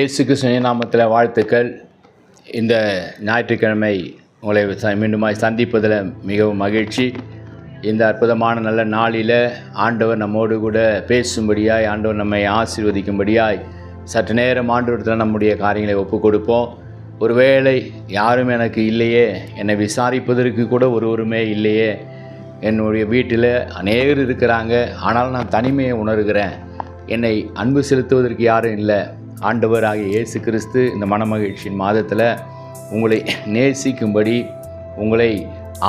இயேசு கிறிஸ்துவின் நாமத்தில் வாழ்த்துக்கள். இந்த ஞாயிற்றுக்கிழமை உங்களை மீண்டுமாய் சந்திப்பதில் மிகவும் மகிழ்ச்சி. இந்த அற்புதமான நல்ல நாளில் ஆண்டவர் நம்மோடு கூட பேசும்படியாய், ஆண்டவர் நம்மை ஆசீர்வதிக்கும்படியாய் சற்று நேரம் ஆண்டவரத்தில் நம்முடைய காரியங்களை ஒப்பு கொடுப்போம். ஒருவேளை யாரும் எனக்கு இல்லையே, என்னை விசாரிப்பதற்கு கூட ஒருவருமே இல்லையே, என்னுடைய வீட்டில் அநேகர் இருக்கிறாங்க, ஆனால் நான் தனிமையை உணர்கிறேன், என்னை அன்பு செலுத்துவதற்கு யாரும் இல்லை. ஆண்டவராகிய இயேசு கிறிஸ்து இந்த மனமகிழ்ச்சியின் மாதத்தில் உங்களை நேசிக்கும்படி, உங்களை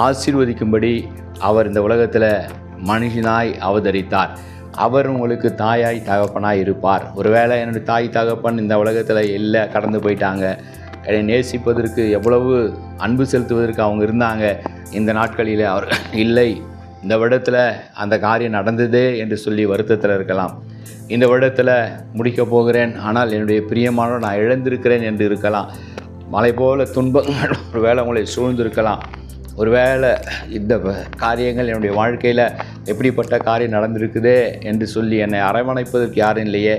ஆசீர்வதிக்கும்படி அவர் இந்த உலகத்தில் மனுஷனாய் அவதரித்தார். அவர் உங்களுக்கு தாயாய் தகப்பனாய் இருப்பார். ஒருவேளை என்னுடைய தாய் தகப்பன் இந்த உலகத்தில் இல்லை, கடந்து போயிட்டாங்க, என்னை நேசிப்பதற்கு எவ்வளவு அன்பு செலுத்துவதற்கு அவங்க இருந்தாங்க, இந்த நாட்களில் அவர் இல்லை, இந்த வருடத்தில் அந்த காரியம் நடந்ததே என்று சொல்லி வருத்தத்தில் இருக்கலாம். இந்த வருடத்தில் முடிக்கப் போகிறேன், ஆனால் என்னுடைய பிரியமானவர் நான் இழந்திருக்கிறேன் என்று இருக்கலாம். மலை போல துன்பங்கள் ஒரு வேளை உங்களை சூழ்ந்திருக்கலாம். ஒரு வேளை இந்த காரியங்கள் என்னுடைய வாழ்க்கையில் எப்படிப்பட்ட காரியம் நடந்திருக்குதே என்று சொல்லி என்னை அரவணைப்பதற்கு யாரும் இல்லையே,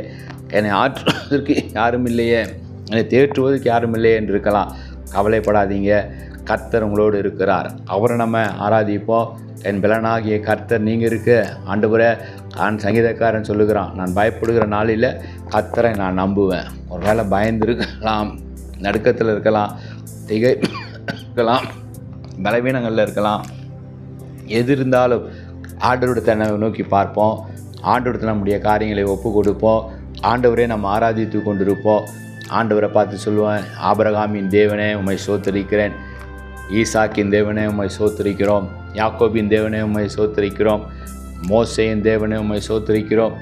என்னை ஆற்றுவதற்கு யாரும் இல்லையே, என்னை தேற்றுவதற்கு யாரும் இல்லையே என்று இருக்கலாம். கவலைப்படாதீங்க, கர்த்தர் உங்களோடு இருக்கிறார். அவரை நம்ம ஆராதிப்போம். என் பலனாகிய கர்த்தர் நீங்கள் இருக்க ஆண்டவரே, நான் சங்கீதக்காரன் சொல்லுகிறான், நான் பயப்படுகிற நாளில் கர்த்தரை நான் நம்புவேன். ஒரு வேளை பயந்துருக்கலாம், நடுக்கத்தில் இருக்கலாம், திகை இருக்கலாம், பலவீனங்களில் இருக்கலாம். எது இருந்தாலும் ஆண்டவரிடத்தை நோக்கி பார்ப்போம். ஆண்டவரிடத்தில் நம்முடைய காரியங்களை ஒப்பு கொடுப்போம். ஆண்டவரே நம்ம ஆராதித்து கொண்டிருப்போம். ஆண்டவரை பார்த்து சொல்லுவேன், ஆபிரகாமின் தேவனே உம்மை ஸ்தோத்திரிக்கிறேன், ஈசாக்கின் தேவனே உம்மை ஸ்தோத்திரிக்கிறோம், யாக்கோபின் தேவனே உம்மை ஸ்தோத்திரிக்கிறோம், மோசேயின் தேவனே உம்மை ஸ்தோத்திரிக்கிறோம்,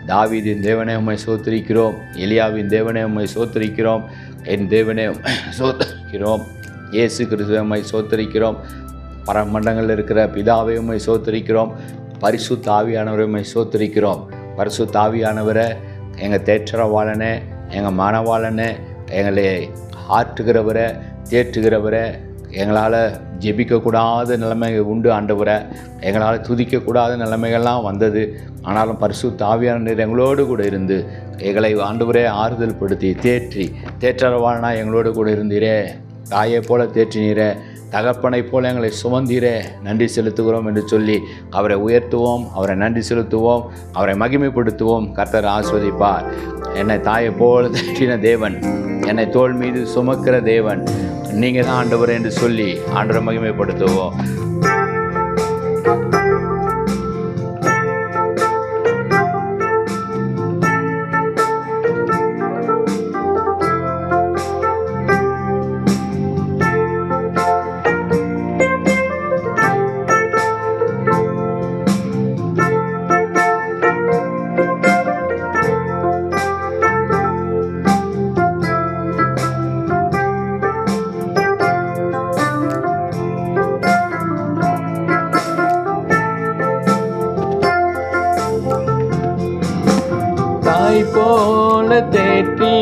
தாவீதின் தேவனே உம்மை ஸ்தோத்திரிக்கிறோம், எலியாவின் தேவனே உம்மை ஸ்தோத்திரிக்கிறோம், என் தேவனே உம்மை ஸ்தோத்திரிக்கிறோம், இயேசு கிறிஸ்துவை உம்மை ஸ்தோத்திரிக்கிறோம், பரமண்டங்களில் இருக்கிற பிதாவை உம்மை ஸ்தோத்திரிக்கிறோம், பரிசுத்த ஆவியானவரை உம்மை ஸ்தோத்திரிக்கிறோம். பரிசுத்த ஆவியானவரை எங்கள் தேற்றரவாளனே, எங்கள் மனவாளனே, எங்களை ஆற்றுகிறவரை, தேற்றுகிறவரை, எங்களால் ஜெபிக்கக்கூடாத நிலைமைகள் உண்டு ஆண்டவரை, எங்களால் துதிக்கக்கூடாத நிலைமைகள்லாம் வந்தது. ஆனாலும் பரிசுத்த ஆவியானவர் எங்களோடு கூட இருந்து எங்களை ஆண்டவரே ஆறுதல் படுத்தி தேற்றரவாளனா எங்களோடு கூட இருந்தீரே, தாயை போல தேற்றினீரே, தகப்பனை போல எங்களை சுமந்தீரே, நன்றி செலுத்துகிறோம் என்று சொல்லி அவரை உயர்த்துவோம், அவரை நன்றி செலுத்துவோம், அவரை மகிமைப்படுத்துவோம். கர்த்தர் ஆசீர்வதிப்பார். என்னை தாயை போல தேற்றின தேவன், என்னை தோள் மீது சுமக்கிற தேவன் நீங்கள் தான் ஆண்டவர் என்று சொல்லி ஆண்டவரை மகிமைப்படுத்துவோம். தாய் போல தேற்றி,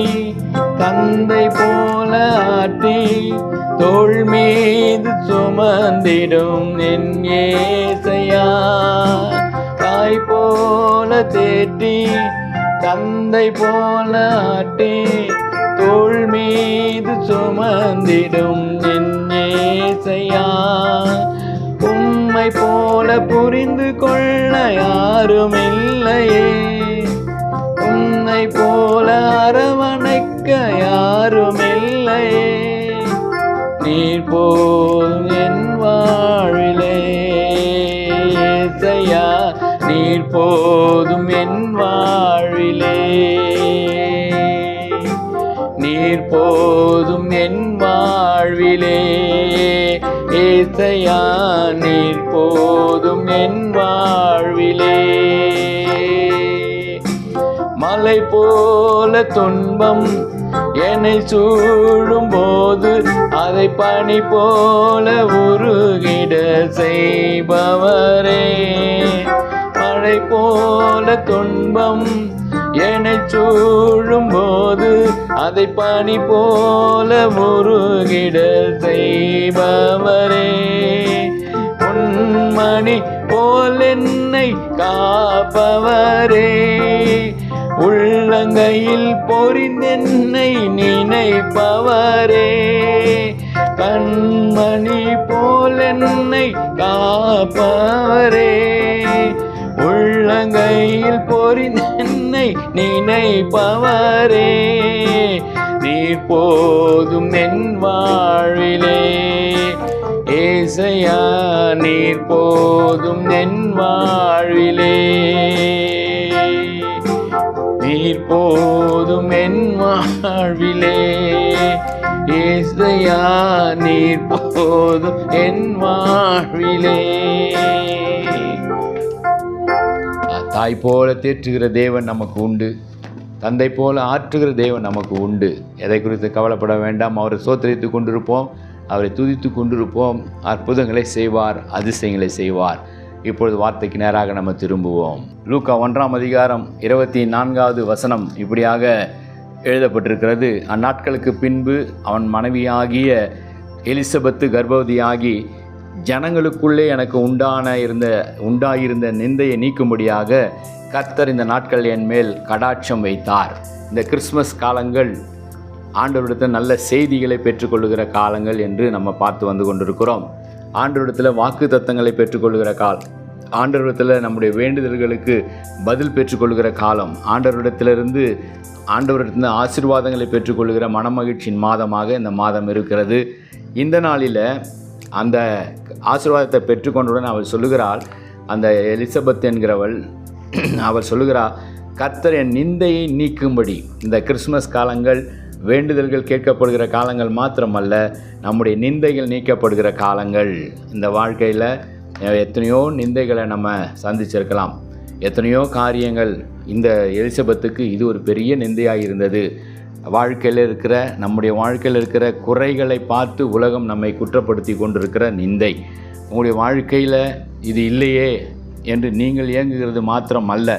தந்தை போல ஆற்றி, தோள் மீது சுமந்திடும் என் ஏசையா. தாய் போல தேற்றி, தந்தை போல ஆற்றி, தோள் மீது சுமந்திடும் என் ஏசையா. உம்மை போல புரிந்து கொள்ள யாரும் இல்லையே, உன்னை போல அரவணைக்க யாரும் இல்லையே, நீர் போதும் என் வாழ்விலே ஏசையா, நீர் போதும் என் வாழ்விலே, நீர் போதும் என் வாழ்விலே ஏசையா, நீர் போதும் என் வாழ்விலே. மலை போல துன்பம் என்னை சூழும் போது அதை பனி போல உருகிட செய்பவரே. மழை போல துன்பம் என்னை சூழும் போது அதை பனி போல உருகிட செய்பவரே. உன்மணி போல் என்னை காப்பவரே, உள்ளங்கையில் பொறிந்தென்னை நினைப்பவரே, கண்மணி போல் என்னை காப்பவரே, உள்ளங்கையில் பொறிந்தென்னை நினைப்பவரே, நீர் போதும் என் வாழ்விலே, ஏசையா நீர் போதும் என் வாழ்விலே, நீர் போதும் என் வாழ்விலே, ஏசையா நீர் போதும் என் வாழ்விலே. தாய் போல தேற்றுகிற தேவன் நமக்கு உண்டு, தந்தை போல ஆற்றுகிற தேவன் நமக்கு உண்டு. எதை குறித்து கவலைப்பட வேண்டாம். அவரை சோத்தரித்து கொண்டிருப்போம், அவரை துதித்து கொண்டிருப்போம். அற்புதங்களை செய்வார், அதிசயங்களை செய்வார். இப்பொழுது வார்த்தைக்கு நேராக நம்ம திரும்புவோம். லூக்கா 1ஆம் அதிகாரம் 24வது வசனம் இப்படியாக எழுதப்பட்டிருக்கிறது. அந்நாட்களுக்கு பின்பு அவன் மனைவியாகிய எலிசபெத்து கர்ப்பவதியாகி ஜனங்களுக்குள்ளே எனக்கு உண்டாயிருந்த நிந்தையை நீக்கும்படியாக கர்த்தர் இந்த நாட்கள் என் மேல் கடாட்சம் வைத்தார். இந்த கிறிஸ்மஸ் காலங்கள் ஆண்டவரிடத்தில் நல்ல செய்திகளை பெற்றுக்கொள்ளுகிற காலங்கள் என்று நம்ம பார்த்து வந்து கொண்டிருக்கிறோம். ஆண்டவரிடத்தில் வாக்கு தத்தங்களை பெற்றுக்கொள்ளுகிற காலம், ஆண்டவரிடத்தில் நம்முடைய வேண்டுதல்களுக்கு பதில் பெற்றுக்கொள்கிற காலம், ஆண்டவரிடத்திலிருந்து ஆசீர்வாதங்களை பெற்றுக்கொள்கிற மனமகிழ்ச்சியின் மாதமாக இந்த மாதம் இருக்கிறது. இந்த நாளில் அந்த ஆசீர்வாதத்தை பெற்றுக்கொண்டவுடன் அவள் சொல்லுகிறாள், அந்த எலிசபெத் என்கிறவள் அவள் சொல்லுகிறாள், கர்த்தர் என் நிந்தையை நீக்கும்படி. இந்த கிறிஸ்மஸ் காலங்கள் வேண்டுதல்கள் கேட்கப்படுகிற காலங்கள் மாத்திரமல்ல, நம்முடைய நிந்தைகள் நீக்கப்படுகிற காலங்கள். இந்த வாழ்க்கையில் எத்தனையோ நிந்தைகளை நம்ம சந்திச்சிருக்கலாம், எத்தனையோ காரியங்கள். இந்த எலிசபெத்துக்கு இது ஒரு பெரிய நிந்தையாக இருந்தது. நம்முடைய வாழ்க்கையில் இருக்கிற குறைகளை பார்த்து உலகம் நம்மை குற்றப்படுத்தி கொண்டிருக்கிற நிந்தை. உங்களுடைய வாழ்க்கையில் இது இல்லையே என்று நீங்கள் இயங்குகிறது மாத்திரம் அல்ல,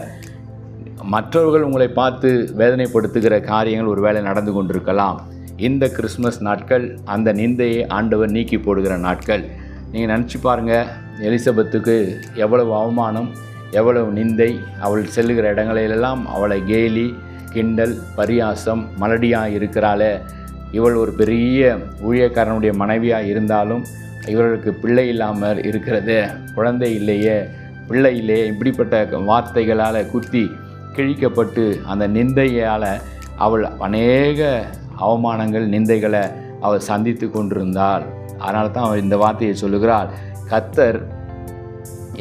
மற்றவர்கள் உங்களை பார்த்து வேதனைப்படுத்துகிற காரியங்கள் ஒருவேளை நடந்து கொண்டிருக்கலாம். இந்த கிறிஸ்மஸ் நாட்கள் அந்த நிந்தையை ஆண்டவர் நீக்கி போடுகிற நாட்கள். நீங்கள் நினச்சி பாருங்கள், எலிசபெத்துக்கு எவ்வளவு அவமானம், எவ்வளவு நிந்தை. அவள் செல்லுகிற இடங்களிலெல்லாம் அவளை கேலி, கிண்டல், பரியாசம், மலடியாக இருக்கிறாளே, இவள் ஒரு பெரிய ஊழியக்காரனுடைய மனைவியாக இருந்தாலும் இவர்களுக்கு பிள்ளை இல்லாமல் இருக்கிறது, குழந்தை இல்லையே, பிள்ளை இல்லையே, இப்படிப்பட்ட வார்த்தைகளால் குத்தி கிழிக்கப்பட்டு அந்த நிந்தையால் அவள் அநேக அவமானங்கள், நிந்தைகளை அவள் சந்தித்து கொண்டிருந்தாள். அதனால தான் அவள் இந்த வார்த்தையை சொல்லுகிறாள், கர்த்தர்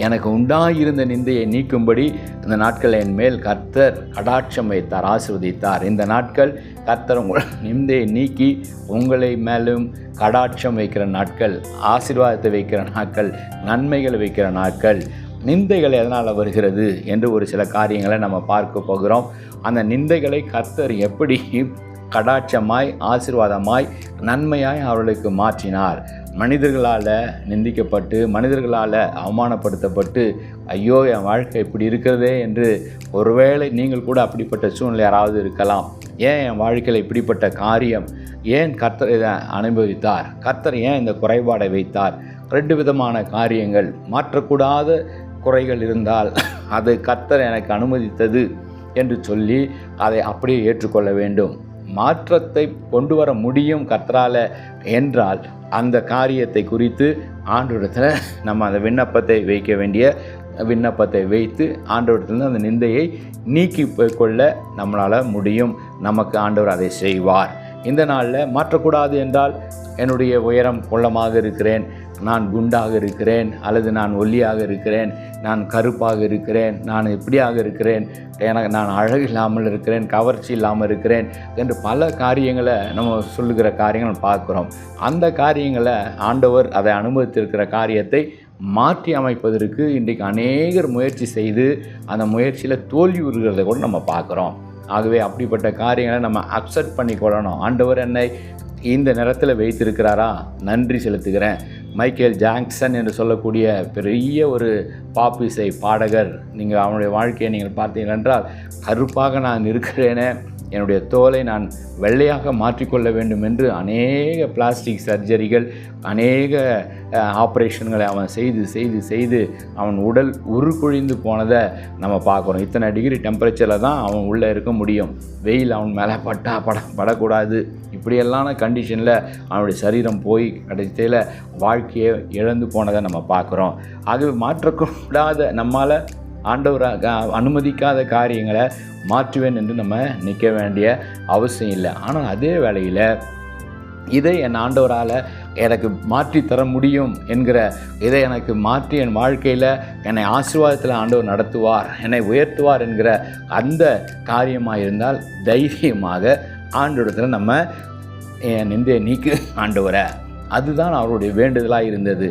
எனக்கு உண்டாயிருந்த நிந்தையை நீக்கும்படி இந்த நாட்கள் என் மேல் கர்த்தர் கடாட்சம் வைத்தார், ஆசீர்வதித்தார். இந்த நாட்கள் கர்த்தர் உங்கள் நிந்தையை நீக்கி உங்களை மேலும் கடாட்சம் வைக்கிற நாட்கள், ஆசீர்வாதத்தை வைக்கிற நாட்கள், நன்மைகளை வைக்கிற நாட்கள். நிந்தைகள் எதனால் வருகிறது என்று ஒரு சில காரியங்களை நம்ம பார்க்க போகிறோம். அந்த நிந்தைகளை கர்த்தர் எப்படி கடாட்சமாய், ஆசீர்வாதமாய், நன்மையாய் அவர்களுக்கு மாற்றினார். மனிதர்களால் நிந்திக்கப்பட்டு, மனிதர்களால் அவமானப்படுத்தப்பட்டு, ஐயோ என் வாழ்க்கை இப்படி இருக்கிறதே என்று ஒருவேளை நீங்கள் கூட அப்படிப்பட்ட சூழ்நிலை யாராவது இருக்கலாம். ஏன் என் வாழ்க்கையில் இப்படிப்பட்ட காரியம், ஏன் கர்த்தர் இதை அனுபவித்தார், கர்த்தர் ஏன் இந்த குறைபாடை வைத்தார்? 2 விதமான காரியங்கள். மாற்றக்கூடாத குறைகள் இருந்தால் அது கர்த்தர் எனக்கு அனுமதித்தது என்று சொல்லி அதை அப்படியே ஏற்றுக்கொள்ள வேண்டும். மாற்றத்தை கொண்டு வர முடியும் கர்த்தரால் என்றால் அந்த காரியத்தை குறித்து ஆண்டவரிடத்தில் நம்ம அந்த விண்ணப்பத்தை வைக்க வேண்டிய விண்ணப்பத்தை வைத்து ஆண்டவரிடத்தில் அந்த நிந்தையை நீக்கி கொள்ள நம்மளால் முடியும். நமக்கு ஆண்டவர் அதை செய்வார். இந்த நாளில் மாற்றக்கூடாது என்றால், என்னுடைய உயரம் குள்ளமாக இருக்கிறேன், நான் குண்டாக இருக்கிறேன், அல்லது நான் ஒல்லியாக இருக்கிறேன், நான் கருப்பாக இருக்கிறேன், நான் இப்படியாக இருக்கிறேன், நான் அழகு இல்லாமல் இருக்கிறேன், கவர்ச்சி இல்லாமல் இருக்கிறேன் என்று பல காரியங்களை நம்ம சொல்லுகிற காரியங்கள் பார்க்குறோம். அந்த காரியங்களை ஆண்டவர் அதை அனுமதித்திருக்கிற காரியத்தை மாற்றி அமைப்பதற்கு இன்றைக்கு அநேகர் முயற்சி செய்து அந்த முயற்சியில் தோல்வி உறுகிறத கூட நம்ம பார்க்குறோம். ஆகவே அப்படிப்பட்ட காரியங்களை நம்ம அக்செப்ட் பண்ணி கொள்ளணும். ஆண்டவர் என்னை இந்த நேரத்தில் வைத்திருக்கிறாரா, நன்றி செலுத்துகிறேன். மைக்கேல் ஜாக்சன் என்று சொல்லக்கூடிய பெரிய ஒரு பாப் இசை பாடகர், நீங்கள் அவனுடைய வாழ்க்கையை நீங்கள் பார்த்தீர்கள் என்றால், கருப்பாக நான் இருக்கிறேனே, என்னுடைய தோலை நான் வெள்ளையாக மாற்றிக்கொள்ள வேண்டும் என்று அநேக பிளாஸ்டிக் சர்ஜரிகள், அநேக ஆப்ரேஷன்களை அவன் செய்து அவன் உடல் உருக்குழிந்து போனதை நம்ம பார்க்குறோம். இத்தனை டிகிரி டெம்பரேச்சரில் தான் அவன் உள்ளே இருக்க முடியும், வெயில் அவன் மேலே படக்கூடாது. இப்படியெல்லான கண்டிஷனில் அவனுடைய சரீரம் போய் கடைசியில் வாழ்க்கையை இழந்து போனதை நம்ம பார்க்குறோம். அது மாற்றக்கூடாத, நம்மால் ஆண்டவர் அனுமதிக்காத காரியங்களை மாற்றுவேன் என்று நம்ம நிற்க வேண்டிய அவசியம் இல்லை. ஆனால் அதே வேளையில் இதை என் ஆண்டவரால் எனக்கு மாற்றி தர முடியும் என்கிற இதை எனக்கு மாற்றி என் வாழ்க்கையில் என்னை ஆசீர்வாதத்தில் ஆண்டவர் நடத்துவார், என்னை உயர்த்துவார் என்கிற அந்த காரியமாக இருந்தால் தைரியமாக ஆண்டவரிடத்தில் நம்ம என் நிந்தையை நீக்கு ஆண்டவரை. அதுதான் அவருடைய வேண்டுதலாக இருந்தது.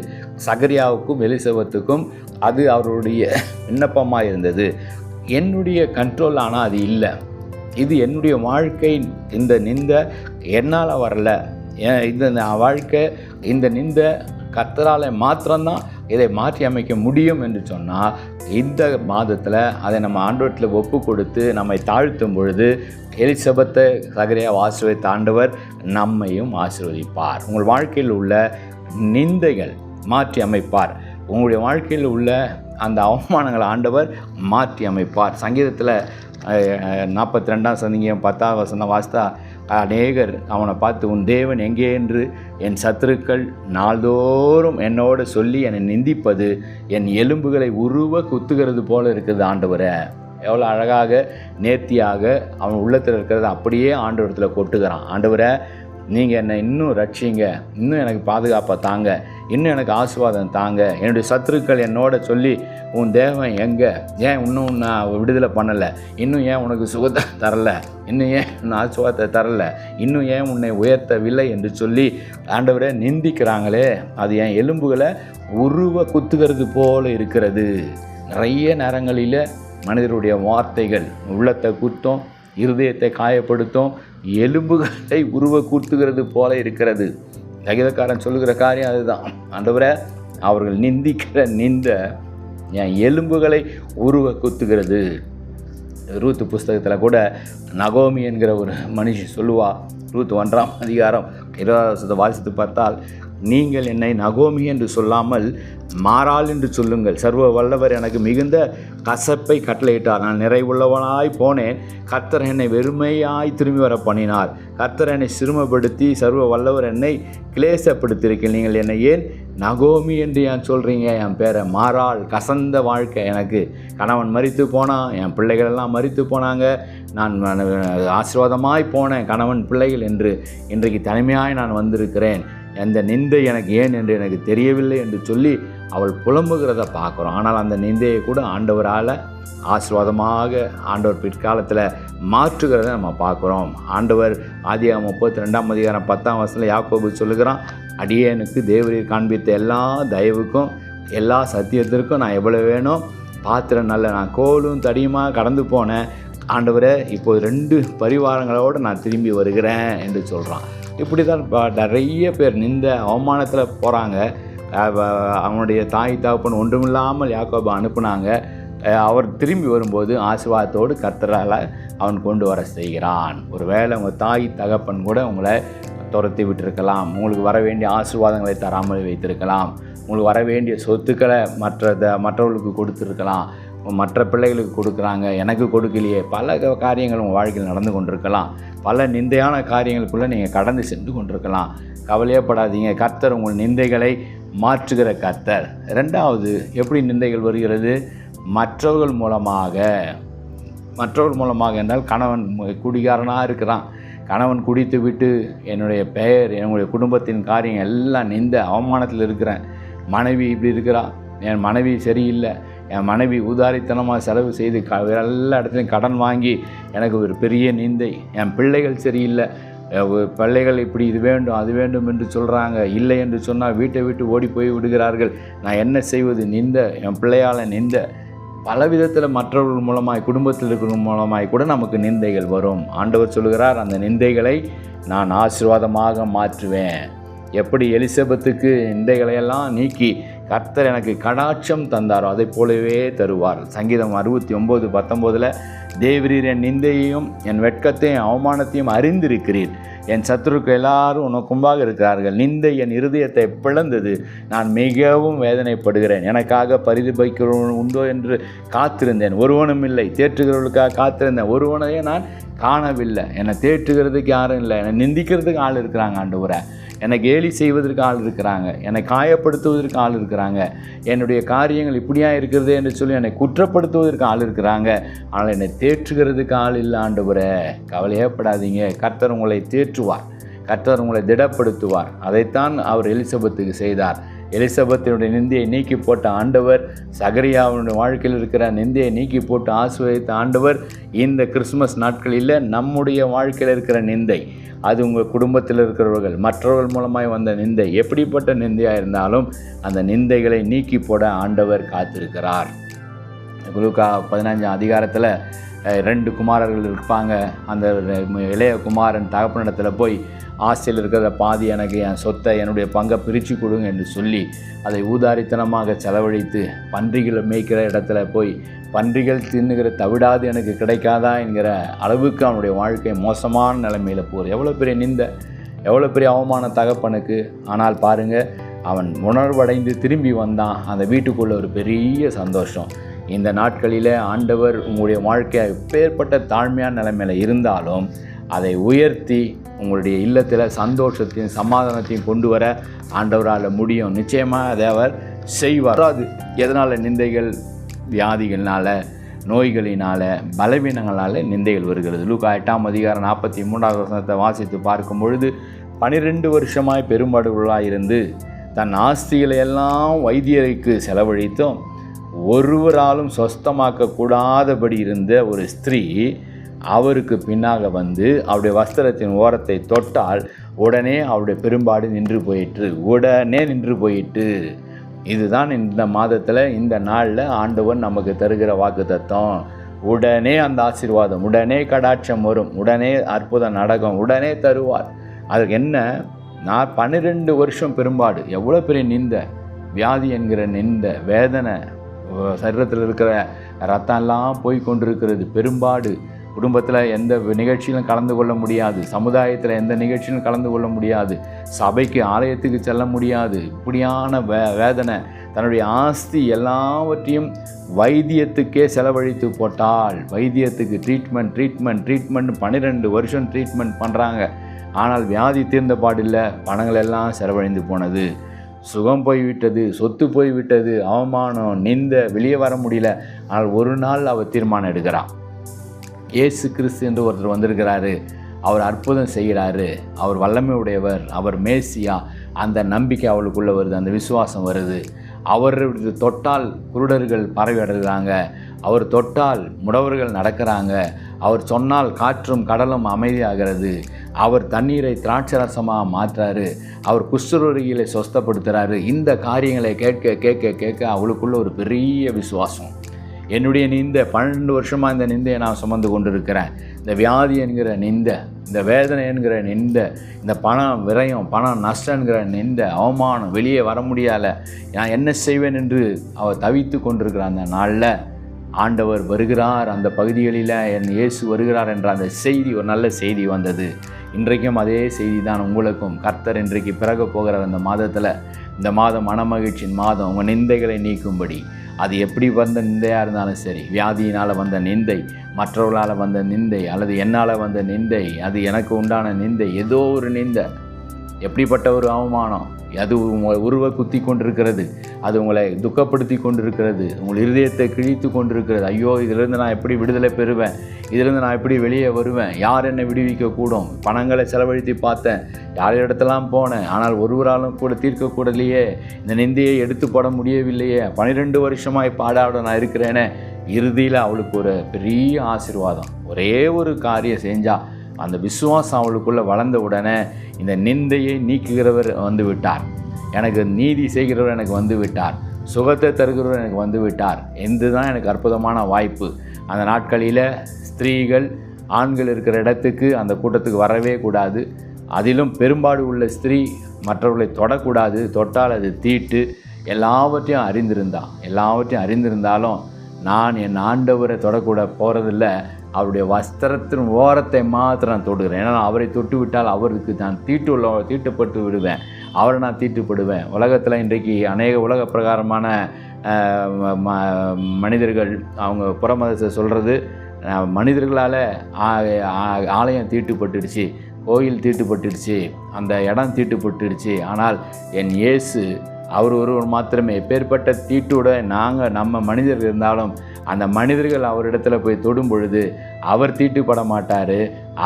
சகரியாவுக்கும் எலிசபெத்துக்கும் அது அவருடைய விண்ணப்பமாக இருந்தது. என்னுடைய கண்ட்ரோல் ஆனால் அது இல்லை. இது என்னுடைய வாழ்க்கை, இந்த நிந்தை என்னால் வரல, இந்த வாழ்க்கை, இந்த நிந்தை கர்த்தரால் மாத்திரம்தான் இதை மாற்றி அமைக்க முடியும் என்று சொன்னால், இந்த மாதத்தில் அதை நம்ம ஆண்டவரத்தில் ஒப்பு கொடுத்து நம்மை தாழ்த்தும் பொழுது எலிசபெத்தை சகரியாவை ஆசீர்வதித்த ஆண்டவர் நம்மையும் ஆசீர்வதிப்பார். உங்கள் வாழ்க்கையில் உள்ள நிந்தைகள் மாற்றி அமைப்பார். உங்களுடைய வாழ்க்கையில் உள்ள அந்த அவமானங்களை ஆண்டவர் மாற்றி அமைப்பார். சங்கீதத்தில் 42ஆம் சங்கீதம் 10ஆம் வசனம் வாசித்தா அநேகர் அவனை பார்த்து, உன் தேவன் எங்கே என்று என் சத்துருக்கள் நாள்தோறும் என்னோடு சொல்லி என்னை நிந்திப்பது என் எலும்புகளை உருவ குத்துகிறது போல இருக்குது ஆண்டவரை. எவ்வளோ அழகாக நேர்த்தியாக அவன் உள்ளத்தில் இருக்கிறத அப்படியே ஆண்டவரத்தில் கொட்டுகிறான். ஆண்டவரை, நீங்கள் என்னை இன்னும் ரட்சிங்க, இன்னும் எனக்கு பாதுகாப்பாக தாங்க, இன்னும் எனக்கு ஆசீர்வாதம் தாங்க. என்னுடைய சத்துருக்கள் என்னோட சொல்லி, உன் தேவன் எங்கே, ஏன் இன்னும் நான் விடுதலை பண்ணலை, இன்னும் ஏன் உனக்கு சுகத்தை தரலை, இன்னும் ஏன் உன்னை ஆசீர்வாதத்தை தரலை, இன்னும் ஏன் உன்னை உயர்த்தவில்லை என்று சொல்லி ஆண்டவரை நிந்திக்கிறாங்களே, அது என் எலும்புகளை உருவ குத்துகிறது போல இருக்கிறது. நிறைய நேரங்களில் மனிதருடைய வார்த்தைகள் உள்ளத்தை குத்தும், இருதயத்தை காயப்படுத்தும், எலும்புகளை உருவ கூட்டுகிறது போல இருக்கிறது. சங்கீதக்காரன் சொல்லுகிற காரியம் அதுதான். ஆண்டவரே, அவர்கள் நிந்திக்கிற நிந்தை என் எலும்புகளை உருவ குத்துகிறது. ரூத்து புஸ்தகத்தில் கூட நகோமி என்கிற ஒரு மனுஷி சொல்லுவா. ரூத் 1ஆம் அதிகாரம் 20 வாசித்து பார்த்தால், நீங்கள் என்னை நகோமி என்று சொல்லாமல் மாறாள் என்று சொல்லுங்கள். சர்வ வல்லவர் எனக்கு மிகுந்த கசப்பை கட்டளையிட்டார். நான் நிறைவுள்ளவனாய் போனேன், கர்த்தர் என்னை வெறுமையாய் திரும்பி வர பண்ணினார். கர்த்தர் என்னை சிறுமப்படுத்தி சர்வ வல்லவர் என்னை கிளேசப்படுத்தியிருக்கேன். நீங்கள் என்னை ஏன் நகோமி என்று ஏன் சொல்கிறீங்க? என் பேரை மாறாள், கசந்த வாழ்க்கை, எனக்கு கணவன் மரித்து போனான், என் பிள்ளைகளெல்லாம் மரித்து போனாங்க, நான் ஆசீர்வாதமாய் போனேன் கணவன் பிள்ளைகள் என்று இன்றைக்கு தனிமையாய் நான் வந்திருக்கிறேன். அந்த நிந்தை எனக்கு ஏன் என்று எனக்கு தெரியவில்லை என்று சொல்லி அவள் புலம்புகிறத பார்க்குறோம். ஆனால் அந்த நிந்தையை கூட ஆண்டவரால் ஆசீர்வாதமாக ஆண்டவர் பிற்காலத்தில் மாற்றுகிறத நம்ம பார்க்குறோம். ஆண்டவர் ஆதியாகமம் 32ஆம் அதிகாரம் 10ஆம் வசனத்தில் யாக்கோபு சொல்லுகிறான், அடியேனுக்கு தேவரீர் காண்பித்த எல்லா தயவுக்கும் எல்லா சத்தியத்திற்கும் நான் எவ்வளோ வேணும் பாத்திரம் நல்ல, நான் கோலும் தடியுமாக கடந்து போனேன் ஆண்டவரை, இப்போது 2 பரிவாரங்களோடு நான் திரும்பி வருகிறேன் என்று சொல்கிறான். இப்படி தான் நிறைய பேர் நிந்த அவமானத்தில் போகிறாங்க. அவனுடைய தாய் தகப்பன் ஒன்றுமில்லாமல் யாக்கோபு அனுப்புனாங்க. அவர் திரும்பி வரும்போது ஆசீர்வாதத்தோடு கர்த்தரால் அவன் கொண்டு வர செய்கிறான். ஒரு வேளை உங்கள் தாய் தகப்பன் கூட உங்களை துரத்தி விட்டிருக்கலாம், உங்களுக்கு வர வேண்டிய ஆசீர்வாதங்களை தராமல் வைத்திருக்கலாம், உங்களுக்கு வர வேண்டிய சொத்துக்களை மற்றவர்களுக்கு கொடுத்துருக்கலாம், மற்ற பிள்ளைகளுக்கு கொடுக்குறாங்க, எனக்கு கொடுக்கலையே, பல காரியங்கள் உங்கள் வாழ்க்கையில் நடந்து கொண்டிருக்கலாம், பல நிந்தையான காரியங்களுக்குள்ளே நீங்கள் கடந்து சென்று கொண்டிருக்கலாம். கவலையப்படாதீங்க, கர்த்தர் உங்கள் நிந்தைகளை மாற்றுகிற கர்த்தர். 2வது, எப்படி நிந்தைகள் வருகிறது? மற்றவர்கள் மூலமாக என்றால், கணவன் குடிகாரனாக இருக்கிறான், கணவன் குடித்து விட்டு என்னுடைய பெயர், என்னுடைய குடும்பத்தின் காரியம் எல்லாம் நிந்த அவமானத்தில் இருக்கிறேன். மனைவி இப்படி இருக்கிறான், என் மனைவி சரியில்லை, என் மனைவி உதாரித்தனமாக செலவு செய்து எல்லா இடத்துலையும் கடன் வாங்கி எனக்கு ஒரு பெரிய நிந்தை, என் பிள்ளைகள் சரியில்லை, பிள்ளைகள் இப்படி இது வேண்டும் அது வேண்டும் என்று சொல்கிறாங்க, இல்லை என்று சொன்னால் வீட்டை விட்டு ஓடி போய் விடுகிறார்கள், நான் என்ன செய்வது? நிந்த, என் பிள்ளையால் நிந்த. பல விதத்தில் மற்றவர்கள் மூலமாய், குடும்பத்தில் இருக்கிற மூலமாய் கூட நமக்கு நிந்தைகள் வரும். ஆண்டவர் சொல்கிறார், அந்த நிந்தைகளை நான் ஆசீர்வாதமாக மாற்றுவேன். எப்படி எலிசபெத்துக்கு நிந்தைகளையெல்லாம் நீக்கி கர்த்தர் எனக்கு கடாட்சம் தந்தாரோ அதை போலவே தருவார். சங்கீதம் 69:19 தேவரீர் என் நிந்தையையும் என் வெட்கத்தையும் அவமானத்தையும் அறிந்திருக்கிறீர். என் சத்துருக்கள் எல்லாரும் உனக்கு முன்பாக இருக்கிறார்கள். நிந்தை என் இருதயத்தை பிளந்தது. நான் மிகவும் வேதனைப்படுகிறேன். எனக்காக பரிதபிக்கிறவன் உண்டோ என்று காத்திருந்தேன், ஒருவனும் இல்லை. தேற்றுகிறவர்களுக்காக காத்திருந்தேன், ஒருவனையே நான் காணவில்லை. என்னை தேற்றுகிறதுக்கு யாரும் இல்லை. என்னை நிந்திக்கிறதுக்கு ஆள் இருக்கிறாங்க ஆண்டவரே. என்னை கேலி செய்வதற்கு ஆள் இருக்கிறாங்க. என்னை காயப்படுத்துவதற்கு ஆள் இருக்கிறாங்க. என்னுடைய காரியங்கள் இப்படியா இருக்கிறது என்று சொல்லி என்னை குற்றப்படுத்துவதற்கு ஆள் இருக்கிறாங்க. ஆனால் என்னை தேற்றுகிறதுக்கு ஆள் இல்லை ஆண்டவரே. கவலையப்படாதீங்க, கர்த்தர் உங்களை தேற்றுவார், கர்த்தர் உங்களை திடப்படுத்துவார். அதைத்தான் அவர் எலிசபெத்துக்கு செய்தார். எலிசபெத்தினுடைய நிந்தையை நீக்கி போட்ட ஆண்டவர், சகரியாவுடைய வாழ்க்கையில் இருக்கிற நிந்தையை நீக்கி போட்டு ஆசீர்வதித்த ஆண்டவர் இந்த கிறிஸ்துமஸ் நாட்களில் நம்முடைய வாழ்க்கையில் இருக்கிற நிந்தை, அது உங்கள் குடும்பத்தில் இருக்கிறவர்கள் மற்றவர்கள் மூலமாய் வந்த நிந்தை, எப்படிப்பட்ட நிந்தையாக இருந்தாலும் அந்த நிந்தைகளை நீக்கி போட ஆண்டவர் காத்திருக்கிறார். லூக்கா 15 2 குமாரர்கள் இருப்பாங்க. அந்த இளைய குமாரன் தகப்பனிடத்தில் போய் ஆசையில் இருக்கிற பாதி எனக்கு, என் சொத்தை, என்னுடைய பங்கை பிரித்து கொடுங்க என்று சொல்லி அதை ஊதாரித்தனமாக செலவழித்து பன்றிகளை மேய்க்கிற இடத்துல போய் பன்றிகள் தின்னுகிற தவிடாது எனக்கு கிடைக்காதா என்கிற அளவுக்கு அவனுடைய வாழ்க்கை மோசமான நிலைமையில் போகுது. எவ்வளோ பெரிய நிந்தை, எவ்வளோ பெரிய அவமான தகப்பனுக்கு. ஆனால் பாருங்கள், அவன் உணர்வடைந்து திரும்பி வந்தான். அந்த வீட்டுக்குள்ளே ஒரு பெரிய சந்தோஷம். இந்த நாட்களில் ஆண்டவர் உங்களுடைய வாழ்க்கையை எப்பேற்பட்ட தாழ்மையான நிலைமையில் இருந்தாலும் அதை உயர்த்தி உங்களுடைய இல்லத்தில் சந்தோஷத்தையும் சமாதானத்தையும் கொண்டு வர ஆண்டவரால் முடியும். நிச்சயமாக அதை அவர் செய்வார். அது எதனால்? நிந்தைகள், வியாதிகள்னால, நோய்களினால், பலவீனங்களால் நிந்தைகள் வருகிறது. லூக்கா 8:43 வாசித்து பார்க்கும் பொழுது 12 வருஷமாய் பெரும்பாடுகளாயிருந்து தன் ஆஸ்திகளை எல்லாம் வைத்தியருக்கு செலவழித்தும் ஒருவராலும் சொஸ்தமாக்கக்கூடாதபடி இருந்த ஒரு ஸ்திரீ அவருக்கு பின்னாக வந்து அவருடைய வஸ்திரத்தின் ஓரத்தை தொட்டால் உடனே அவருடைய பெரும்பாடு நின்று போயிட்டு. இதுதான் இந்த மாதத்தில், இந்த நாளில் ஆண்டவன் நமக்கு தருகிற வாக்குத்தத்தம். உடனே அந்த ஆசீர்வாதம், உடனே கடாட்சம் வரும், உடனே அற்புதம் நடக்கும், உடனே தருவார். அதுக்கு என்ன? நான் 12 வருஷம் பெரும்பாடு, எவ்வளோ பெரிய நிந்தை, வியாதி என்கிற நிந்தை, வேதனை, சரீரத்தில் இருக்கிற ரத்தம்லாம் போய் கொண்டிருக்கிறது, பெரும்பாடு. குடும்பத்தில் எந்த நிகழ்ச்சியிலும் கலந்து கொள்ள முடியாது, சமுதாயத்தில் எந்த நிகழ்ச்சியிலும் கலந்து கொள்ள முடியாது, சபைக்கு ஆலயத்துக்கு செல்ல முடியாது. இப்படியான வேதனை, தன்னுடைய ஆஸ்தி எல்லாவற்றையும் வைத்தியத்துக்கே செலவழித்து போட்டால். வைத்தியத்துக்கு ட்ரீட்மெண்ட் 12 வருஷம் ட்ரீட்மெண்ட் பண்ணுறாங்க. ஆனால் வியாதி தீர்ந்த பாடில்லை, பணங்கள் எல்லாம் செலவழிந்து போனது, சுகம் போய்விட்டது, சொத்து போய்விட்டது, அவமானம், நிந்தை, வெளியே வர முடியல. ஆனால் ஒரு நாள் அவர் தீர்மானம் எடுக்கிறார். இயேசு கிறிஸ்து என்று ஒருத்தர் வந்திருக்கிறாரு, அவர் அற்புதம் செய்கிறாரு, அவர் வல்லமை உடையவர், அவர் மேசியா. அந்த நம்பிக்கை அவளுக்குள்ளே வருது, அந்த விசுவாசம் வருது. அவர் தொட்டால் குருடர்கள் பறவை அடைகிறாங்க, அவர் தொட்டால் முடவர்கள் நடக்கிறாங்க, அவர் சொன்னால் காற்றும் கடலும் அமைதியாகிறது, அவர் தண்ணீரை திராட்சரசமாக மாற்றுறாரு, அவர் குஷ்டரோகிகளை சொஸ்தப்படுத்துகிறாரு. இந்த காரியங்களை கேட்க கேட்க கேட்க அவளுக்குள்ள ஒரு பெரிய விசுவாசம். என்னுடைய நிந்தை, 12 வருஷமாக இந்த நிந்தையை நான் சுமந்து கொண்டிருக்கிறேன். இந்த வியாதி என்கிற நிந்தை, இந்த வேதனை என்கிற நிந்தை, இந்த பணம் விரயம், பணம் நஷ்டம் என்கிற நிந்தை, அவமானம், வெளியே வர முடியலை, நான் என்ன செய்வேன் என்று அவர் தவித்து கொண்டிருக்கிற அந்த நாளில் ஆண்டவர் வருகிறார். அந்த பகுதிகளில் என் இயேசு வருகிறார் என்ற அந்த செய்தி, ஒரு நல்ல செய்தி வந்தது. இன்றைக்கும் அதே செய்தி தான் உங்களுக்கும். கர்த்தர் இன்றைக்கு பிறகு போகிற அந்த மாதத்தில், இந்த மாதம் மனமகிழ்ச்சியின் மாதம், உங்கள் நிந்தைகளை நீக்கும்படி, அது எப்படி வந்த நிந்தையாக இருந்தாலும் சரி, வியாதியினால் வந்த நிந்தை, மற்றவர்களால் வந்த நிந்தை, அல்லது என்னால் வந்த நிந்தை, அது எனக்கு உண்டான நிந்தை, ஏதோ ஒரு நிந்தை, எப்படிப்பட்ட ஒரு அவமானம், அது உங்களை உருவ குத்தி கொண்டிருக்கிறது, அது உங்களை துக்கப்படுத்தி கொண்டிருக்கிறது, உங்கள் இருதயத்தை கிழித்து கொண்டிருக்கிறது. ஐயோ, இதிலிருந்து நான் எப்படி விடுதலை பெறுவேன், இதிலிருந்து நான் எப்படி வெளியே வருவேன், யார் என்னை விடுவிக்கக்கூடும், பணங்களை செலவழித்து பார்த்தேன், யார் இடத்தெல்லாம் போனேன், ஆனால் ஒருவராலும் கூட தீர்க்கக்கூடலையே, இந்த நிந்தையை எடுத்து போட முடியவில்லையே, 12 வருஷமாய் பாடாட நான் இருக்கிறேனே. இறுதியில் அவளுக்கு ஒரு பெரிய ஆசீர்வாதம். ஒரே ஒரு காரியம் செஞ்சால் அந்த விசுவாசம் அவளுக்குள்ளே வளர்ந்த உடனே இந்த நிந்தையை நீக்குகிறவர் வந்து விட்டார், எனக்கு நீதி செய்கிறவர் எனக்கு வந்து விட்டார், சுகத்தை தருகிறவர் எனக்கு வந்து விட்டார். இதுதான் எனக்கு அற்புதமான வாய்ப்பு. அந்த நாட்களில் ஸ்திரீகள், ஆண்கள் இருக்கிற இடத்துக்கு, அந்த கூட்டத்துக்கு வரவே கூடாது. அதிலும் பெரும்பாடு உள்ள ஸ்திரீ மற்றவர்களை தொடக்கூடாது, தொட்டால் அது தீட்டு. எல்லாவற்றையும் அறிந்திருந்தாலும் நான் என் ஆண்டவரை தொடக்கூட போகிறதில்ல, அவருடைய வஸ்திரத்தின் ஓரத்தை மாத்திரம் தொடுகிறேன். ஏன்னா அவரை தொட்டு விட்டால் அவருக்கு நான் தீட்டுப்பட்டு விடுவேன், அவரை நான் தீட்டுப்படுவேன். உலகத்தில் இன்றைக்கு அநேக உலக பிரகாரமான மனிதர்கள் அவங்க புறமதத்தை சொல்கிறது, மனிதர்களால் ஆலயம் தீட்டுப்பட்டுடுச்சு, கோயில் தீட்டுப்பட்டுடுச்சு, அந்த இடம் தீட்டுப்பட்டுடுச்சு. ஆனால் என் இயேசு அவர் ஒருவர் மாத்திரமே. எப்பேற்பட்ட தீட்டோட நம்ம மனிதர்கள் இருந்தாலும் அந்த மனிதர்கள் அவரிடத்துல போய் தொடும் பொழுது அவர் தீட்டுப்பட மாட்டார்,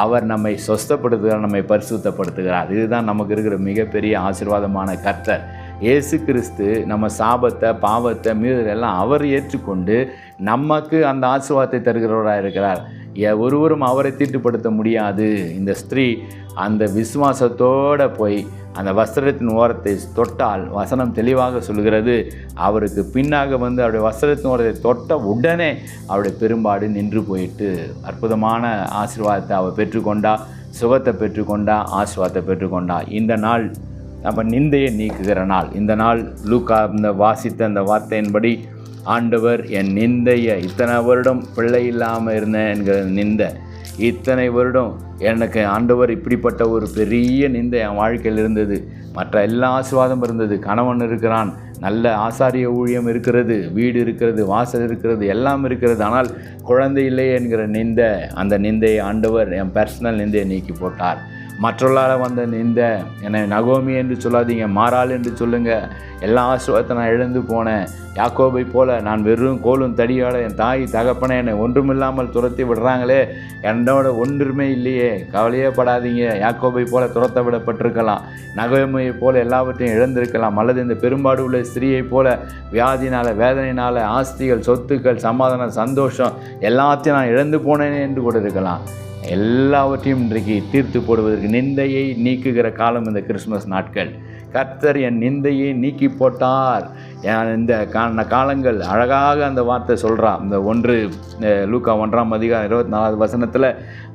அவர் நம்மை சொஸ்தப்படுத்துகிறார், நம்மை பரிசுத்தப்படுத்துகிறார். இதுதான் நமக்கு இருக்கிற மிகப்பெரிய ஆசீர்வாதமான கர்த்தர் இயேசு கிறிஸ்து. நம்ம சாபத்தை, பாவத்தை, மீறுதல் எல்லாம் அவர் ஏற்றுக்கொண்டு நமக்கு அந்த ஆசீர்வாதத்தை தருகிறவராக இருக்கிறார். ஒருவரும் அவரை தீட்டுப்படுத்த முடியாது. இந்த ஸ்திரீ அந்த விசுவாசத்தோடு போய் அந்த வஸ்திரத்தின் ஓரத்தை தொட்டால் வசனம் தெளிவாக சொல்கிறது, அவருக்கு பின்னாக வந்து அவருடைய வஸ்திரத்தின் ஓரத்தை தொட்ட உடனே அவருடைய பெரும்பாடு நின்று போயிட்டு அற்புதமான ஆசீர்வாதத்தை அவள் பெற்றுக்கொண்டா, சுகத்தை பெற்றுக்கொண்டா, ஆசீர்வாதத்தை பெற்றுக்கொண்டா. இந்த நாள் நம்ம நிந்தையை நீக்குகிற நாள். இந்த நாள் லூக்கா இந்த வாசித்த அந்த வார்த்தையின்படி ஆண்டவர் என் நிந்தையை, இத்தனை வருடம் பிள்ளை இல்லாமல் இருந்தேன் என்கிற நிந்தை, இத்தனை வருடம் எனக்கு ஆண்டவர் இப்படிப்பட்ட ஒரு பெரிய நிந்தை என் வாழ்க்கையில் இருந்தது. மற்ற எல்லா ஆசீர்வாதம் இருந்தது, கணவன் இருக்கிறான், நல்ல ஆசாரிய ஊழியம் இருக்கிறது, வீடு இருக்கிறது, வாசல் இருக்கிறது, எல்லாம் இருக்கிறது, ஆனால் குழந்தை இல்லை என்கிற நிந்தை, அந்த நிந்தையை ஆண்டவர் என் பர்சனல் நிந்தையை நீக்கி போட்டார். மற்றவர்களால் வந்த இந்த என்னை நகோமி என்று சொல்லாதீங்க, மாறாள் என்று சொல்லுங்கள். எல்லா ஆசீர்வாதத்தை நான் இழந்து போனேன். யாக்கோபை போல நான் வெறும் கோலும் தடியோட என் தாய் தகப்பனை என்னை ஒன்றுமில்லாமல் துரத்தி விடுறாங்களே, என்னோட ஒன்றுமே இல்லையே, கவலையே படாதீங்க. யாக்கோபை போல துரத்த விடப்பட்டிருக்கலாம், நகோமியை போல எல்லாவற்றையும் இழந்திருக்கலாம், அல்லது இந்த பெரும்பாடு உள்ள ஸ்திரீயை போல வியாதினால், வேதனையினால், ஆஸ்திகள், சொத்துக்கள், சமாதானம், சந்தோஷம் எல்லாத்தையும் நான் இழந்து போனேனே என்று கூட இருக்கலாம். எல்லாவற்றையும் இன்றைக்கு தீர்த்து போடுவதற்கு நிந்தையை நீக்குகிற காலம் இந்த கிறிஸ்மஸ் நாட்கள். கர்த்தர் என் நிந்தையை நீக்கி போட்டார். இந்த காலங்கள் அழகாக அந்த வார்த்தை சொல்கிறான். இந்த லூக்கா 1 அதிகாரம் 24 வசனத்தில்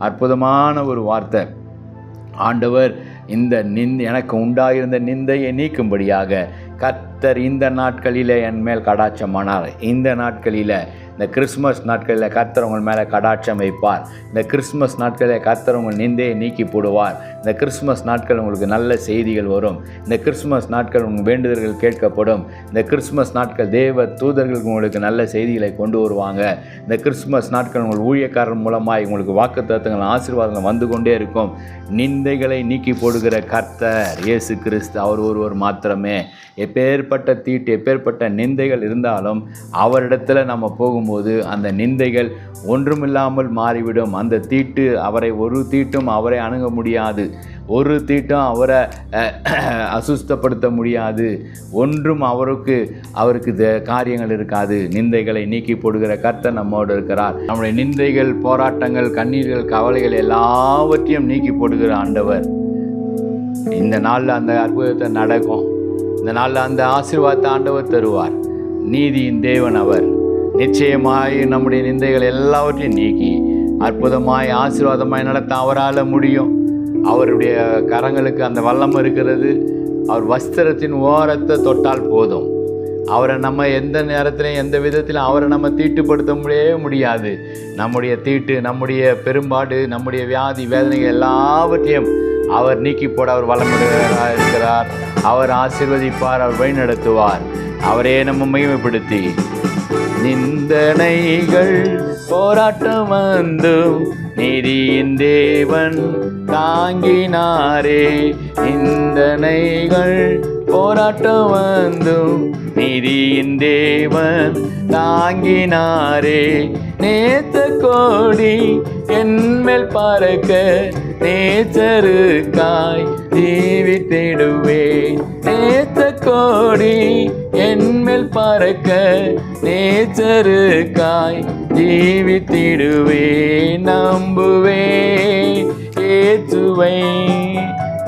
அற்புதமான ஒரு வார்த்தை. ஆண்டவர் இந்த எனக்கு உண்டாயிருந்த நிந்தையை நீக்கும்படியாக கர்த்தர் இந்த நாட்களில் என் மேல் கடாட்சமானார். இந்த நாட்களில், இந்த கிறிஸ்மஸ் நாட்களில் கர்த்தர் உங்கள் மேலே கடாட்சம் வைப்பார். இந்த கிறிஸ்மஸ் நாட்களில் கர்த்தர் உங்கள் நிந்தையை நீக்கி போடுவார். இந்த கிறிஸ்மஸ் நாட்கள் உங்களுக்கு நல்ல செய்திகள் வரும். இந்த கிறிஸ்மஸ் நாட்கள் உங்கள் வேண்டுதல்கள் கேட்கப்படும். இந்த கிறிஸ்மஸ் நாட்கள் தேவ தூதர்களுக்கு உங்களுக்கு நல்ல செய்திகளை கொண்டு வருவாங்க. இந்த கிறிஸ்மஸ் நாட்கள் உங்கள் ஊழியக்காரர் மூலமாக உங்களுக்கு வாக்குத்தத்தங்கள், ஆசீர்வாதங்கள் வந்து கொண்டே இருக்கும். நிந்தைகளை நீக்கி போடுகிற கர்த்தர் இயேசு கிறிஸ்து, அவர் ஒருவர் மாத்திரமே. எப்பேற்பட்ட தீட்டு, எப்பேற்பட்ட நிந்தைகள் இருந்தாலும் அவரிடத்தில் நம்ம போகும்போது அந்த நிந்தைகள் ஒன்றுமில்லாமல் மாறிவிடும். அந்த தீட்டு ஒரு தீட்டும் அவரை அணுக முடியாது, ஒரு தீட்டும் அவரை அசுஸ்தப்படுத்த முடியாது, ஒன்றும் அவருக்கு காரியங்கள் இருக்காது. நிந்தைகளை நீக்கி போடுகிற கர்த்தர் நம்மோடு இருக்கிறார். நம்முடைய நிந்தைகள், போராட்டங்கள், கண்ணீர்கள், கவலைகள் எல்லாவற்றையும் நீக்கி போடுகிற ஆண்டவர் இந்த நாளில் அந்த அற்புதத்தை நடக்கும். இந்த நாளில் அந்த ஆசீர்வாதத்தை ஆண்டவர் தருவார். நீதியின் தேவன் அவர். நிச்சயமாய் நம்முடைய நிந்தைகள் எல்லாவற்றையும் நீக்கி அற்புதமாய் ஆசீர்வாதமாய் நடத்த அவரால் முடியும். அவருடைய கரங்களுக்கு அந்த வல்லமை இருக்கிறது. அவர் வஸ்திரத்தின் ஓரத்தை தொட்டால் போதும். அவரை நம்ம எந்த நேரத்திலையும் எந்த விதத்திலும் அவரை நம்ம தீட்டுப்படுத்த முடியாது. நம்முடைய தீட்டு, நம்முடைய பெரும்பாடு, நம்முடைய வியாதி, வேதனைகள் எல்லாவற்றையும் அவர் நீக்கி போட அவர் வல்லமையுள்ளவராக இருக்கிறார். அவர் ஆசீர்வதிப்பார், அவர் வழி நடத்துவார். அவரே நம்ம மகிமைப்படுத்தி நிந்தனைகள் போராட்டம் வந்தும் நீதியின் தேவன் தாங்கினாரே. நிந்தனைகள் போராட்டம் வந்தும் நீதியின் தேவன் தாங்கினாரே. நேத்த கோடி என்மேல் பறக்க நேச்சருக்காய் ஜீவித்திடுவேன். நேத்த கோடி என்மேல் பறக்க நேச்சருக்காய் ஜீவித்திடுவேன். நம்புவேன் இயேசுவை,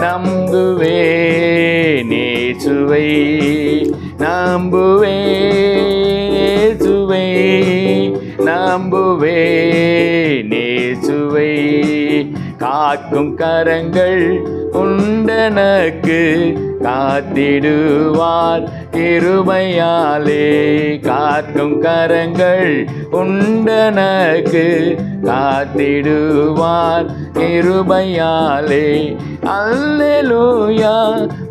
நம்புவேன் இயேசுவை, நம்புவேன் இயேசுவை, நம்புவேன் இயேசுவை. காக்கும் கரங்கள் உண்டனக்கு காத்திடுவார். கிருபையாலே காக்கும் கரங்கள் உண்டனக்கு காத்திடுவார் கிருபையாலே. அல்லேலூயா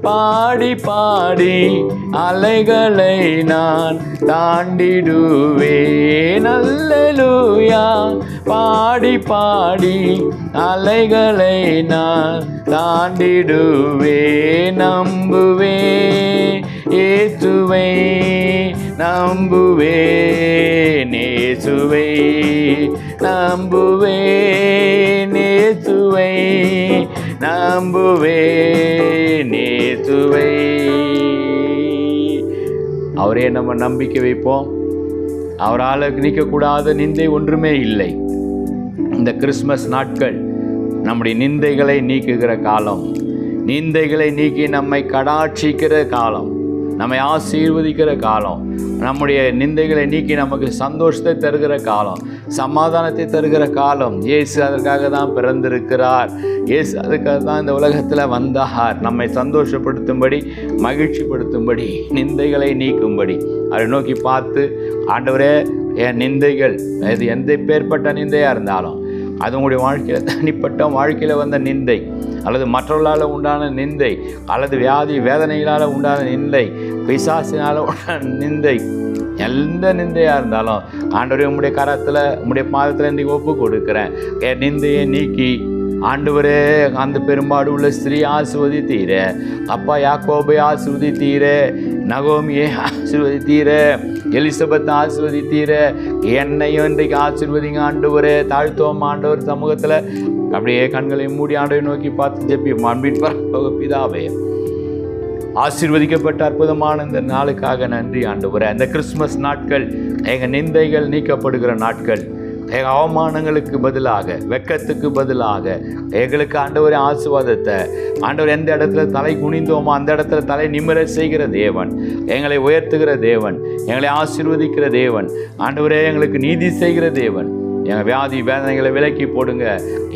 பாடி பாடி அலைகளை நான் தாண்டிடுவேன். அல்லேலூயா பாடி பாடி அலைகளை நான் தாண்டிடுவேன். நம்புவேன் இயேசுவை, நம்புவேன் இயேசுவை, நம்புவேன் இயேசுவை, நம்புவேன் இயேசுவை. அவரே நம்ம நம்பிக்கை வைப்போம். அவரால் நீக்கக்கூடாத நிந்தை ஒன்றுமே இல்லை. இந்த கிறிஸ்மஸ் நாட்கள் நம்முடைய நிந்தைகளை நீக்குகிற காலம், நிந்தைகளை நீக்கி நம்மை கடாட்சிக்கிற காலம், நம்மை ஆசீர்வதிக்கிற காலம், நம்முடைய நிந்தைகளை நீக்கி நமக்கு சந்தோஷத்தை தருகிற காலம், சமாதானத்தை தருகிற காலம். இயேசு அதற்காக தான் பிறந்திருக்கிறார். இயேசு அதுக்காக தான் இந்த உலகத்தில் வந்தார், நம்மை சந்தோஷப்படுத்தும்படி, மகிழ்ச்சிப்படுத்தும்படி, நிந்தைகளை நீக்கும்படி. அதை நோக்கி பார்த்து, ஆண்டவரே என் நிந்தைகள், இது எந்த பேர்பட்ட நிந்தையாக இருந்தாலும், அது உங்களுடைய வாழ்க்கையில் தனிப்பட்ட வாழ்க்கையில் வந்த நிந்தை, அல்லது மற்றவர்களால் உண்டான நிந்தை, அல்லது வியாதி வேதனைகளால் உண்டான நிந்தை, பிசாசினால் உண்டான நிந்தை, எந்த நிந்தையாக இருந்தாலும் ஆண்டவரே உம்முடைய கரத்தில், உம்முடைய பாதத்தில் இன்றைக்கு ஒப்பு கொடுக்குறேன். என் நிந்தையை நீக்கி ஆண்டவரே அந்த பெரும்பாடு உள்ள ஸ்திரீ ஆசிர்வதித்தீர, அப்பா யாக்கோபை ஆசிர்வதித்தீர, நகோமியை ஆசிர்வதித்தீர, எலிசபெத் ஆசிர்வதித்தீர, என்னையும் இன்றைக்கு ஆசிர்வதிங்க ஆண்டவரே. தாழ்த்துவோம் ஆண்டவர் சமூகத்தில். அப்படியே கண்களை மூடி ஆண்டவரை நோக்கி பார்த்து ஜெபிப்போம். அன்பின் பரலோக பிதாவே, ஆசீர்வதிக்கப்பட்ட அற்புதமான இந்த நாளுக்காக நன்றி ஆண்டவரே. அந்த கிறிஸ்மஸ் நாட்கள் எங்கள் நிந்தைகள் நீக்கப்படுகிற நாட்கள், எங்கள் அவமானங்களுக்கு பதிலாக, வெக்கத்துக்கு பதிலாக எங்களுக்கு ஆண்டவரே ஆசீர்வாதத்தை, ஆண்டவர் எந்த இடத்துல தலை குனிந்தோமோ அந்த இடத்துல தலை நிமிர செய்கிற தேவன், எங்களை உயர்த்துகிற தேவன், எங்களை ஆசீர்வதிக்கிற தேவன், ஆண்டவரே எங்களுக்கு நீதி செய்கிற தேவன். எங்கள் வியாதி வேதனைகளை விலக்கி போடுங்க.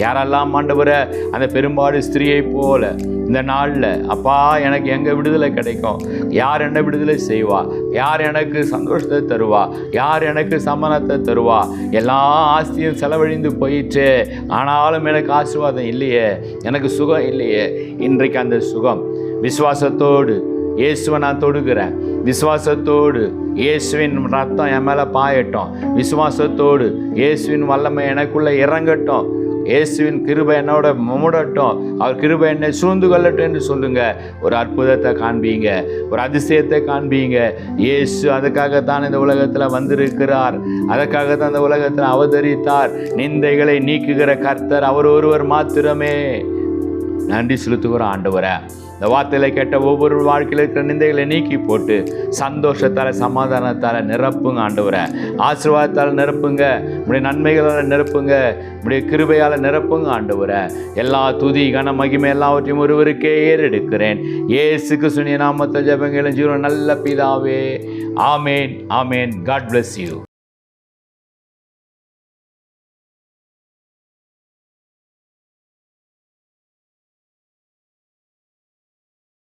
யாரெல்லாம் ஆண்டவரே அந்த பெரும்பாடு ஸ்திரீயை போல இந்த நாளில் அப்பா எனக்கு எங்கே விடுதலை கிடைக்கும், யார் என்ன விடுதலை செய்வா, யார் எனக்கு சந்தோஷத்தை தருவா, யார் எனக்கு சம்மனத்தை தருவா, எல்லா ஆஸ்தியும் செலவழிந்து போயிடுச்சு, ஆனாலும் எனக்கு ஆசீர்வாதம் இல்லையே, எனக்கு சுகம் இல்லையே. இன்றைக்கு அந்த சுகம் விசுவாசத்தோடு இயேசுவை நான் தொடுகிறேன், விசுவாசத்தோடு இயேசுவின் ரத்தம் என் மேலே பாயட்டும், விசுவாசத்தோடு இயேசுவின் வல்லமை எனக்குள்ளே இறங்கட்டும், இயேசுவின் கிருபை என்னோட மூடட்டும், அவர் கிருபை என்னை சூழ்ந்து கொள்ளட்டும் என்று சொல்லுங்க. ஒரு அற்புதத்தை காண்பீங்க, ஒரு அதிசயத்தை காண்பீங்க. இயேசு அதுக்காகத்தான் இந்த உலகத்தில் வந்திருக்கிறார், அதற்காகத்தான் இந்த உலகத்தில் அவதரித்தார். நிந்தைகளை நீக்குகிற கர்த்தர் அவர் ஒருவர் மாத்திரமே. நன்றி செலுத்துகிற ஆண்டவரே, இந்த வார்த்தைகளை கேட்ட ஒவ்வொரு வாழ்க்கையில் இருக்கிற நிந்தைகளை நீக்கி போட்டு சந்தோஷத்தால், சமாதானத்தால் நிரப்புங்க ஆண்டவரே. ஆசீர்வாதத்தால் நிரப்புங்க, உடைய நன்மைகளால் நிரப்புங்க, உடைய கிருபையால் நிரப்புங்க ஆண்டவரே. எல்லா துதி கன மகிமை எல்லாவற்றையும் ஒருவருக்கே ஏறெடுக்கிறேன். இயேசு கிறிஸ்துவின் நாமத்தில் ஜெபங்களும் ஜீவன நல்ல பிதாவே. ஆமேன், ஆமேன். God bless you.